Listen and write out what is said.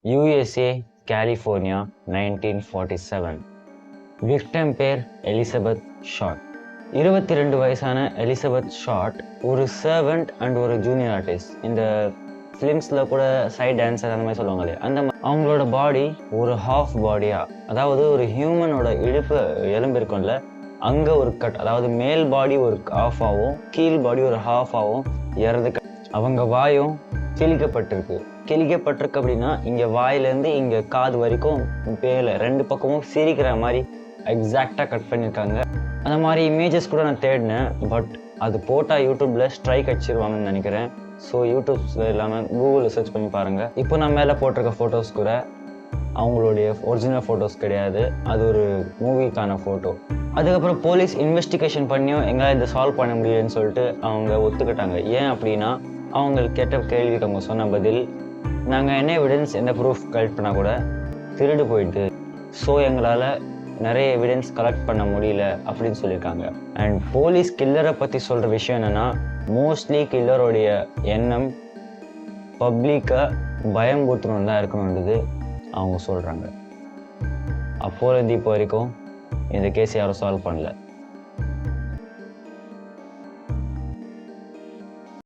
USA, California 1947. Victim பேர் Elizabeth short. 22 வயசான Elizabeth short ஒரு சர்வெண்ட் அண்ட் ஒரு ஜூனியர் ஆர்டிஸ்ட். இந்த ஃபிலிம்ஸில் கூட சைட் டான்ஸர் அந்த மாதிரி சொல்லுவாங்களே, அந்த மாதிரி அவங்களோட பாடி ஒரு ஹாஃப் பாடியாக, அதாவது ஒரு ஹியூமனோட இடுப்பு எலும்பு இருக்கும்ல, அங்கே ஒரு கட், அதாவது மேல் பாடி ஒரு ஹாஃபாகவும் கீழ் பாடி ஒரு ஹாஃபாகவும் இறந்து. அவங்க வாயும் கிழிக்கப்பட்டிருக்கு அப்படின்னா இங்கே வாயிலேருந்து இங்கே காது வரைக்கும் மேலே 2 பக்கமும் சிரிக்கிற மாதிரி எக்ஸாக்டாக கட் பண்ணியிருக்காங்க. அந்த மாதிரி இமேஜஸ் கூட நான் தேடினேன், பட் அது போட்டால் யூடியூப்பில் ஸ்ட்ரைக் அடிச்சிருவாங்கன்னு நினைக்கிறேன். ஸோ யூடியூப்ஸில் இல்லாமல் கூகுளில் சர்ச் பண்ணி பாருங்கள். இப்போ நான் மேலே போட்டிருக்க ஃபோட்டோஸ் கூட அவங்களுடைய ஒரிஜினல் ஃபோட்டோஸ் கிடையாது, அது ஒரு மூவிக்கான ஃபோட்டோ. அதுக்கப்புறம் போலீஸ் இன்வெஸ்டிகேஷன் பண்ணியும் எங்களால் இதை சால்வ் பண்ண முடியலன்னு சொல்லிட்டு அவங்க ஒத்துக்கிட்டாங்க. ஏன் அப்படின்னா அவங்களுக்கு கேட்ட கேள்விக்கு அவங்க சொன்ன பதில், நாங்கள் என்ன எவிடன்ஸ் எந்த ப்ரூஃப் கலெக்ட் பண்ணால் கூட திருடு போயிடுது, ஸோ எங்களால் நிறைய எவிடன்ஸ் கலெக்ட் பண்ண முடியல அப்படின்னு சொல்லியிருக்காங்க. அண்ட் போலீஸ் கில்லரை பற்றி சொல்கிற விஷயம் என்னென்னா, மோஸ்ட்லி கில்லருடைய எண்ணம் பப்ளிக்கை பயம்பூத்தணும் தான் இருக்கணுன்றது அவங்க சொல்கிறாங்க. அப்போலேருந்து இப்போ வரைக்கும் இந்த கேஸ் யாரும் சால்வ் பண்ணல.